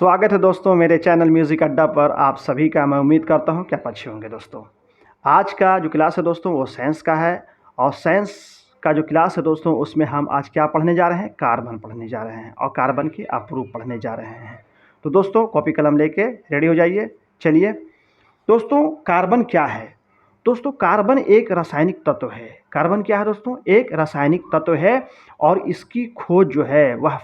स्वागत है दोस्तों मेरे चैनल म्यूज़िक अड्डा पर। आप सभी का मैं उम्मीद करता हूं कि आप अच्छे होंगे। दोस्तों आज का जो क्लास है दोस्तों वो साइंस का है, और साइंस का जो क्लास है दोस्तों उसमें हम आज क्या पढ़ने जा रहे हैं, कार्बन पढ़ने जा रहे हैं और कार्बन की अप्रूफ पढ़ने जा रहे हैं। तो दोस्तों कॉपी कलम लेके रेडी हो जाइए। चलिए दोस्तों, कार्बन क्या है? दोस्तों कार्बन एक रासायनिक तत्व है। कार्बन क्या है दोस्तों? एक रासायनिक तत्व है, और इसकी खोज जो है वह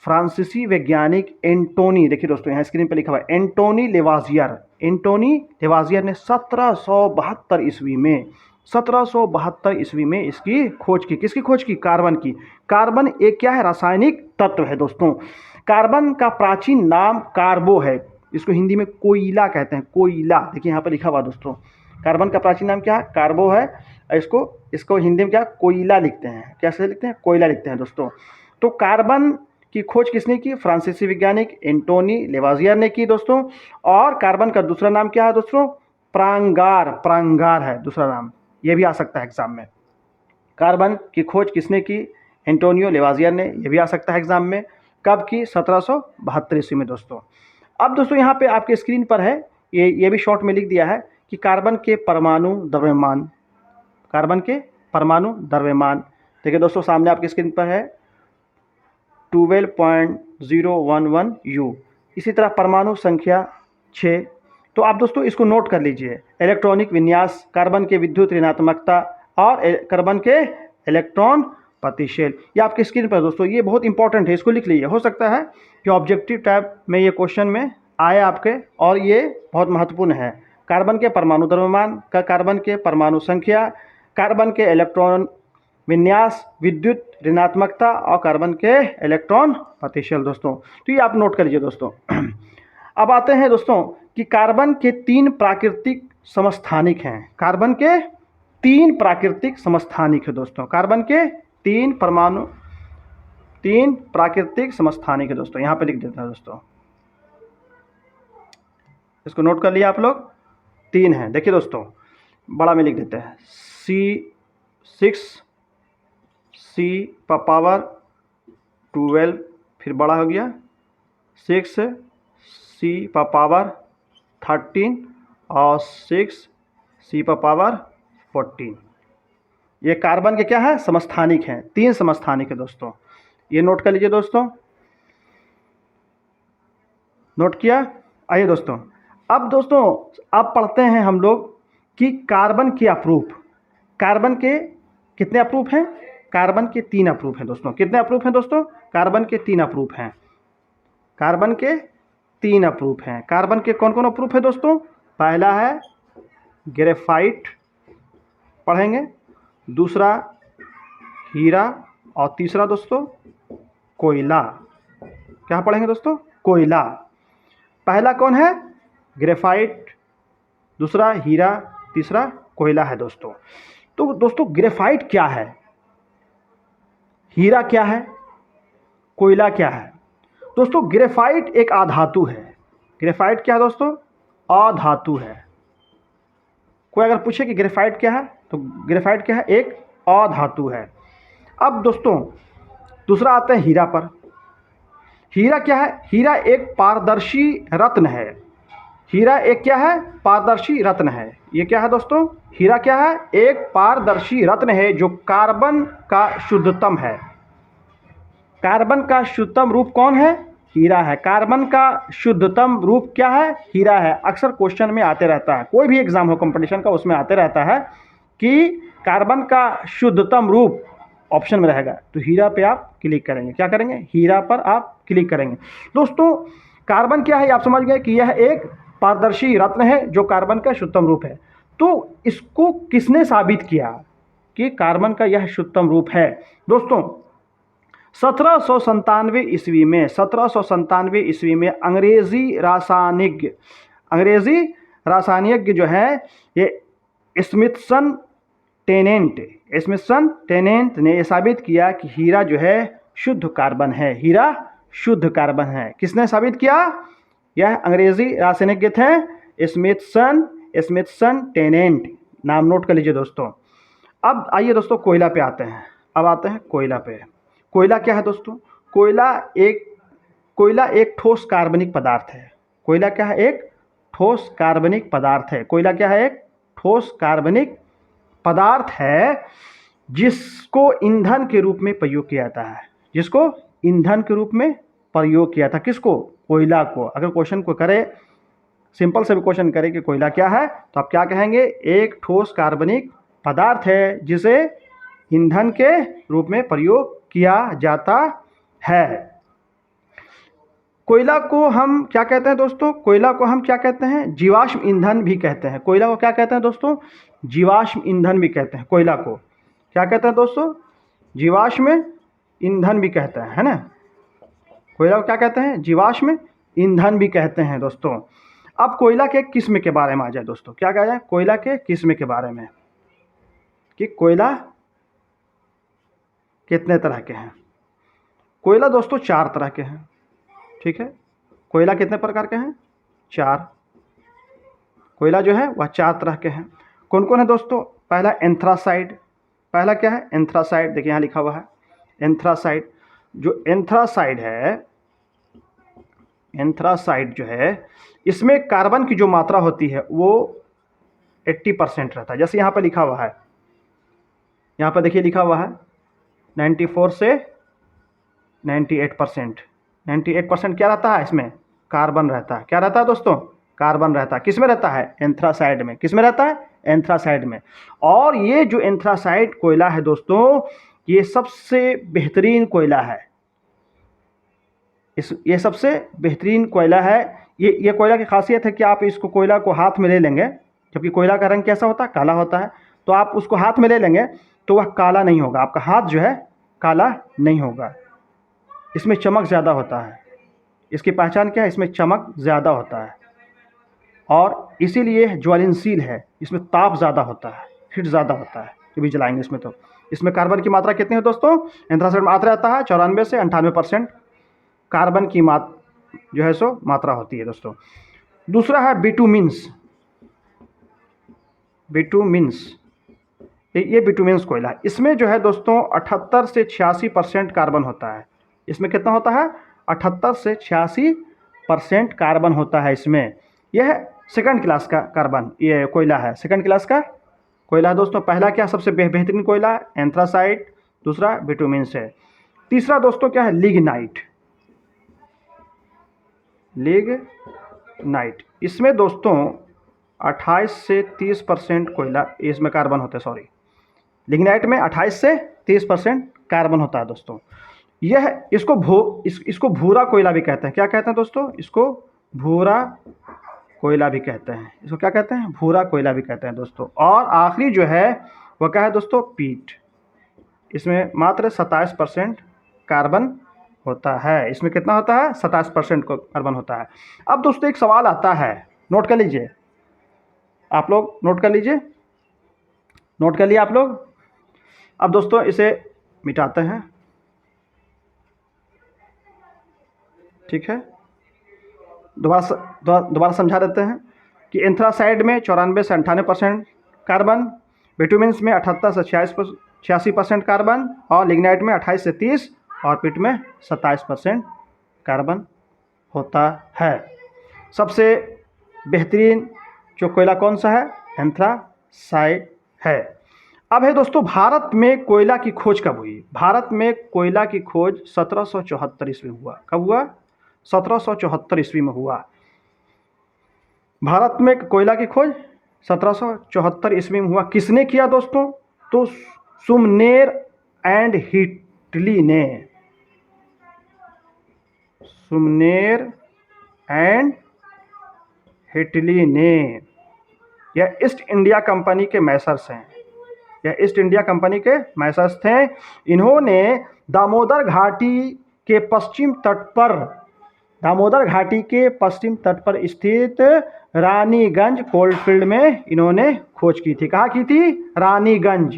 फ्रांसीसी वैज्ञानिक एंटोनी, देखिए दोस्तों यहाँ स्क्रीन पर लिखा हुआ है एंटोनी लेवाजियर ने 1772 ईस्वी में इसकी खोज की। किसकी खोज की? कार्बन की। कार्बन एक क्या है? रासायनिक तत्व है दोस्तों। कार्बन का प्राचीन नाम कार्बो है। इसको हिंदी में कोयला कहते हैं, कोयला। देखिए यहाँ पर लिखा हुआ दोस्तों, कार्बन का प्राचीन नाम क्या है? कार्बो है। इसको हिंदी में क्या? कोयला लिखते हैं। कैसे लिखते हैं? कोयला लिखते हैं दोस्तों। तो कार्बन की खोज किसने की? फ्रांसीसी वैज्ञानिक एंटोनी लेवाजियर ने की दोस्तों। और कार्बन का दूसरा नाम क्या है दोस्तों? प्रांगार है दूसरा नाम। ये भी आ सकता है एग्जाम में। कार्बन की खोज किसने की? एंटोनियो लेवाजियर ने। ये भी आ सकता है एग्जाम में। कब की? 1772 ईस्वी में दोस्तों। अब दोस्तों यहाँ पे आपके स्क्रीन पर है, ये भी शॉर्ट में लिख दिया है कि कार्बन के परमाणु द्रव्यमान। देखिए दोस्तों सामने आपकी स्क्रीन पर है 12.011 U। इसी तरह परमाणु संख्या 6। तो आप दोस्तों इसको नोट कर लीजिए। इलेक्ट्रॉनिक विन्यास, कार्बन के विद्युत ऋणात्मकता और कार्बन के इलेक्ट्रॉन प्रतिशेल, ये आपकी स्क्रीन पर दोस्तों। ये बहुत इंपॉर्टेंट है, इसको लिख लीजिए। हो सकता है कि ऑब्जेक्टिव टाइप में ये क्वेश्चन में आए आपके, और ये बहुत महत्वपूर्ण है। कार्बन के परमाणु द्रव्यमान, कार्बन के परमाणु संख्या, कार्बन के इलेक्ट्रॉन विन्यास, विद्युत ऋणात्मकता और कार्बन के इलेक्ट्रॉन प्रतिशत दोस्तों। तो ये आप नोट कर लीजिए दोस्तों। अब आते हैं दोस्तों कि कार्बन के 3 प्राकृतिक समस्थानिक हैं। कार्बन के 3 प्राकृतिक समस्थानिक है दोस्तों। कार्बन के 3 प्राकृतिक समस्थानिक है दोस्तों। यहाँ पे लिख देते हैं दोस्तों, इसको नोट कर लिया आप लोग। 3 हैं। देखिए दोस्तों बड़ा में लिख देते हैं C पावर 12, फिर बड़ा हो गया 6 C पावर 13 और 6 C पावर 14। ये कार्बन के क्या है? समस्थानिक हैं। 3 समस्थानिक है दोस्तों। ये नोट कर लीजिए दोस्तों। नोट किया? आइए दोस्तों, अब दोस्तों अब पढ़ते हैं हम लोग कि कार्बन की अप्रूफ। कार्बन के कितने अप्रूफ हैं? कार्बन के 3 अप्रूफ हैं दोस्तों। कितने अप्रूफ हैं दोस्तों? कार्बन के 3 अप्रूफ हैं। कार्बन के 3 अप्रूफ हैं। कार्बन के कौन कौन अप्रूफ है दोस्तों? पहला है ग्रेफाइट पढ़ेंगे, दूसरा हीरा, और तीसरा दोस्तों कोयला। क्या पढ़ेंगे दोस्तों? कोयला। पहला कौन है? ग्रेफाइट, दूसरा हीरा, तीसरा कोयला है दोस्तों। तो दोस्तों ग्रेफाइट क्या है? हीरा क्या है? कोयला क्या है? दोस्तों ग्रेफाइट एक अधातु है। ग्रेफाइट क्या है दोस्तों? अधातु है। कोई अगर पूछे कि ग्रेफाइट क्या है, तो ग्रेफाइट क्या है? एक अधातु है। अब दोस्तों दूसरा आते हैं हीरा पर। हीरा क्या है? हीरा एक पारदर्शी रत्न है। हीरा एक क्या है? पारदर्शी रत्न है। ये क्या है दोस्तों? हीरा क्या है? एक पारदर्शी रत्न है जो कार्बन का शुद्धतम है। कार्बन का शुद्धतम रूप कौन है? हीरा है। कार्बन का शुद्धतम रूप क्या है? हीरा है। अक्सर क्वेश्चन में आते रहता है, कोई भी एग्जाम हो कंपटीशन का उसमें आते रहता है कि कार्बन का शुद्धतम रूप ऑप्शन में रहेगा, तो हीरा पे आप क्लिक करेंगे। क्या करेंगे? हीरा पर आप क्लिक करेंगे। दोस्तों कार्बन क्या है? आप समझ गए कि यह एक पारदर्शी रत्न है जो कार्बन का शुद्धतम रूप है। तो इसको किसने साबित किया कि कार्बन का यह शुद्धतम रूप है? दोस्तों 1797 ईस्वी में अंग्रेजी रासायनिज्ञ जो है ये स्मिथसन टेनेंट ने यह साबित किया कि हीरा जो है शुद्ध कार्बन है। हीरा शुद्ध कार्बन है। किसने साबित किया? यह अंग्रेजी रासायनिज्ञ थे स्मिथसन टेनेंट। नाम नोट कर लीजिए दोस्तों। अब आइए दोस्तों कोयला पे आते हैं। अब आते हैं कोयला पे। कोयला क्या है दोस्तों? कोयला एक ठोस कार्बनिक पदार्थ है। कोयला क्या है? एक ठोस कार्बनिक पदार्थ है। कोयला क्या है? एक ठोस कार्बनिक पदार्थ है जिसको ईंधन के रूप में प्रयोग किया जाता है। जिसको ईंधन के रूप में प्रयोग किया था। किसको? कोयला को। अगर क्वेश्चन को करे, सिंपल से भी क्वेश्चन करे कि कोयला क्या है, तो आप क्या कहेंगे? एक ठोस कार्बनिक पदार्थ है जिसे ईंधन के रूप में प्रयोग किया जाता है। कोयला को हम क्या कहते हैं दोस्तों? कोयला को हम क्या कहते हैं? जीवाश्म ईंधन भी कहते हैं। कोयला को क्या कहते हैं दोस्तों? जीवाश्म ईंधन भी कहते हैं। कोयला को क्या कहते हैं दोस्तों? जीवाश्म ईंधन भी कहते हैं, है ना। कोयला को क्या कहते हैं? जीवाश्म ईंधन भी कहते हैं दोस्तों। अब कोयला के किस्म के बारे में आ जाए दोस्तों। क्या कहा जाए? कोयला के किस्म के बारे में, कि कोयला कितने तरह के हैं। कोयला दोस्तों 4 तरह के हैं। ठीक है, कोयला कितने प्रकार के हैं? 4। कोयला जो है वह 4 तरह के हैं। कौन कौन है दोस्तों? पहला एंथ्रासाइड। पहला क्या है? एंथ्रासाइड। देखिए यहाँ लिखा हुआ है एंथ्रासाइड। जो एंथ्रासाइड है, एंथ्रासाइड जो है, इसमें कार्बन की जो मात्रा होती है वो 80% रहता है। जैसे यहाँ पर लिखा हुआ है, यहाँ पर देखिए लिखा हुआ है 94 से 98%। 98% क्या रहता है? इसमें कार्बन रहता है। क्या रहता है दोस्तों? कार्बन रहता है। किस में रहता है? एंथ्रासाइड में। किस में रहता है? एंथ्रासाइड में। और ये जो एंथ्रासाइड कोयला है दोस्तों, ये सबसे बेहतरीन कोयला है। ये सबसे बेहतरीन कोयला है। ये कोयला की खासियत है कि आप इसको कोयला को हाथ में ले लेंगे, जबकि कोयला का रंग कैसा होता है? काला होता है। तो आप उसको हाथ में ले लेंगे तो वह काला नहीं होगा। आपका हाथ जो है काला नहीं होगा। इसमें चमक ज़्यादा होता है। इसकी पहचान क्या है? इसमें चमक ज़्यादा होता है और इसीलिए ज्वलनशील है। इसमें ताप ज़्यादा होता है, हीट ज़्यादा होता है। जो भी जलाएंगे इसमें, तो इसमें कार्बन की मात्रा कितनी है दोस्तों? एंथ्रासाइड में आता रहता है 94 से 98% कार्बन की जो है सो मात्रा होती है दोस्तों। दूसरा है बिटुमिन्स। बिटुमिन्स, ये बिटुमिन्स कोयला है। इसमें जो है दोस्तों 78 से 86% कार्बन होता है। इसमें कितना होता है? 78 से 86% कार्बन होता है इसमें। यह सेकंड क्लास का कार्बन, ये कोयला है, सेकंड क्लास का कोयला है दोस्तों। पहला क्या सबसे बेहतरीन कोयला? एंथ्रासाइड। दूसरा बिटुमिन्स है। तीसरा दोस्तों क्या है? लिग्नाइट। लिग्नाइट, इसमें दोस्तों 28 से 30% कोयला, इसमें कार्बन होता है, सॉरी, लिग्नाइट में 28 से 30% कार्बन होता है दोस्तों। यह इसको भूरा कोयला भी कहते हैं। क्या कहते हैं दोस्तों? इसको भूरा कोयला भी कहते हैं। इसको क्या कहते हैं? भूरा कोयला भी कहते हैं दोस्तों। और आखिरी जो है वह क्या है दोस्तों? पीट। इसमें मात्र 27% कार्बन होता है। इसमें कितना होता है? 27% कार्बन होता है। अब दोस्तों एक सवाल आता है, नोट कर लीजिए आप लोग, नोट कर लीजिए, नोट कर लिया आप लोग। अब दोस्तों इसे मिटाते हैं। ठीक है, दोबारा समझा देते हैं कि एंथ्रासाइड में 94 से 98% कार्बन, बिटुमिन्स में 78 से 86% कार्बन, और लिग्नाइट में 28 से 30 और पीट में 27% कार्बन होता है। सबसे बेहतरीन जो कोयला कौन सा है? एंथ्रासाइड है। अब है दोस्तों, भारत में कोयला की खोज कब हुई? भारत में कोयला की खोज 1774 ईस्वी में हुआ। कब हुआ? 1774 ईस्वी में हुआ। भारत में कोयला की खोज 1774 ईस्वी में हुआ। किसने किया दोस्तों? तो सुमनेर एंड हिटली ने। सुमनेर एंड हिटली ने। यह ईस्ट इंडिया कंपनी के मैसर्स हैं। यह ईस्ट इंडिया कंपनी के मैसर्स थे। इन्होंने दामोदर घाटी के पश्चिम तट पर, दामोदर घाटी के पश्चिम तट पर स्थित रानीगंज कोलफील्ड में इन्होंने खोज की थी। कहाँ की थी? रानीगंज।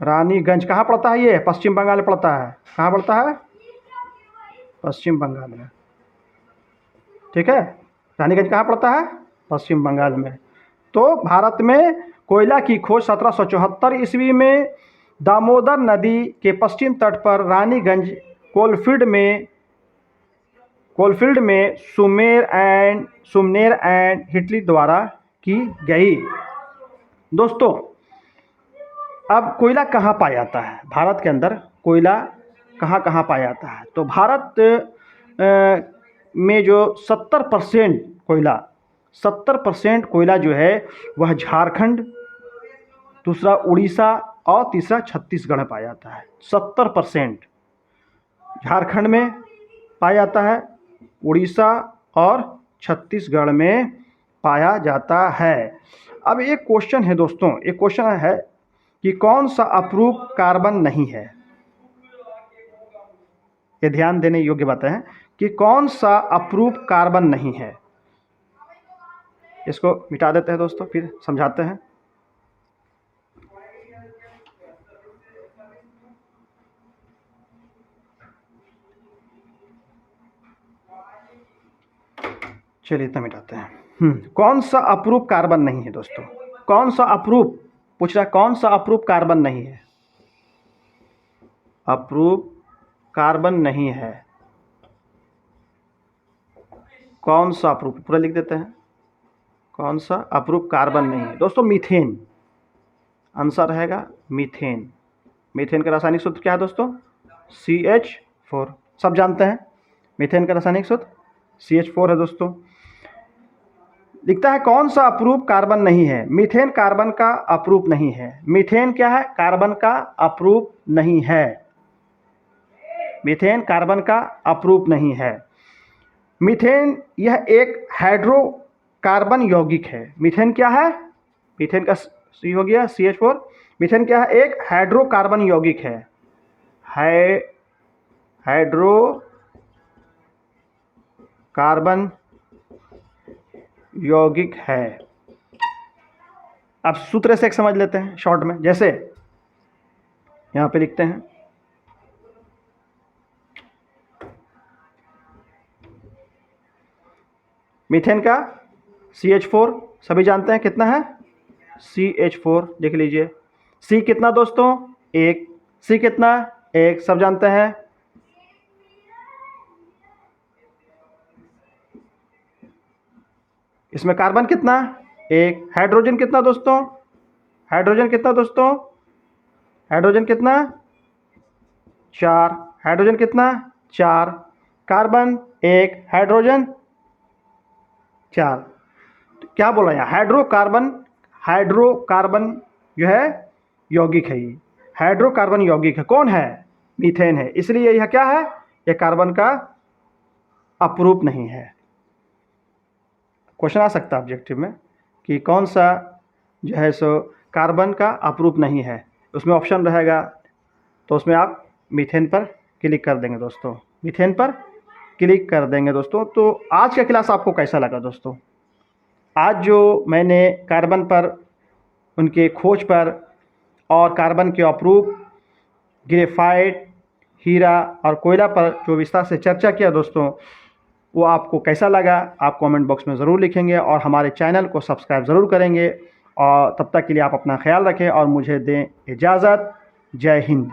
रानीगंज कहाँ पड़ता है? ये पश्चिम बंगाल में पड़ता है। कहाँ पड़ता है? पश्चिम बंगाल में। ठीक है, रानीगंज कहाँ पड़ता है? पश्चिम बंगाल में। तो भारत में कोयला की खोज 1774 ईस्वी में दामोदर नदी के पश्चिम तट पर रानीगंज कोलफील्ड में सुमेर एंड हिटली द्वारा की गई। दोस्तों, अब कोयला कहाँ पाया जाता है? भारत के अंदर कोयला कहाँ कहाँ पाया जाता है? तो भारत में जो 70% कोयला जो है वह झारखंड, दूसरा उड़ीसा और तीसरा छत्तीसगढ़ में पाया जाता है। 70% झारखंड में पाया जाता है, उड़ीसा और छत्तीसगढ़ में पाया जाता है। अब एक क्वेश्चन है दोस्तों, एक क्वेश्चन है कि कौन सा अप्रूव कार्बन नहीं है? ये ध्यान देने योग्य बातें हैं कि कौन सा अप्रूव कार्बन नहीं है। इसको मिटा देते हैं दोस्तों, फिर समझाते हैं। चलिए इतना मिटाते हैं। कौन सा अप्रूव कार्बन नहीं है दोस्तों? कौन सा अप्रूव पूछ रहा है, कौन सा अप्रूव कार्बन नहीं है? अप्रूव कार्बन नहीं है, कौन सा अप्रूव? पूरा लिख देते हैं, कौन सा अप्रूव कार्बन नहीं है दोस्तों? मीथेन आंसर रहेगा, मीथेन। मीथेन का रासायनिक सूत्र क्या है दोस्तों? CH4। सब जानते हैं मीथेन का रासायनिक सूत्र CH4 है दोस्तों। लिखता है कौन सा अप्रूव कार्बन नहीं है? मीथेन कार्बन का अप्रूव नहीं है। मीथेन क्या है? कार्बन का अप्रूव नहीं है। मीथेन कार्बन का अप्रूव नहीं है। मीथेन यह एक हाइड्रोकार्बन यौगिक है। मीथेन क्या है? मीथेन का सी हो गया CH4। मीथेन क्या है? एक हाइड्रोकार्बन यौगिक है। हाइड्रोकार्बन यौगिक है। अब सूत्र से एक समझ लेते हैं शॉर्ट में, जैसे यहाँ पे लिखते हैं मीथेन का CH4 सभी जानते हैं कितना है? CH4 लिख लीजिए। C कितना दोस्तों? 1। C कितना? 1, सब जानते हैं। इसमें कार्बन कितना? 1। हाइड्रोजन कितना दोस्तों? हाइड्रोजन कितना दोस्तों? हाइड्रोजन कितना? 4। हाइड्रोजन कितना? 4। Carbon 1, hydrogen 4। तो क्या बोला यहाँ? हाइड्रोकार्बन जो है यौगिक है। ये हाइड्रोकार्बन यौगिक है। कौन है? मीथेन है। इसलिए यह क्या है? यह कार्बन का अप्रूव नहीं है। क्वेश्चन आ सकता है ऑब्जेक्टिव में कि कौन सा जो है सो कार्बन का अप्रूव नहीं है। उसमें ऑप्शन रहेगा, तो उसमें आप मीथेन पर क्लिक कर देंगे दोस्तों। मीथेन पर क्लिक कर देंगे दोस्तों। तो आज का क्लास आपको कैसा लगा दोस्तों? आज जो मैंने कार्बन पर, उनके खोज पर और कार्बन के अप्रूव, ग्रेफाइट, हीरा और कोयला पर जो विस्तार से चर्चा किया दोस्तों, वो आपको कैसा लगा आप कमेंट बॉक्स में ज़रूर लिखेंगे और हमारे चैनल को सब्सक्राइब ज़रूर करेंगे। और तब तक के लिए आप अपना ख्याल रखें और मुझे दें इजाज़त। जय हिंद।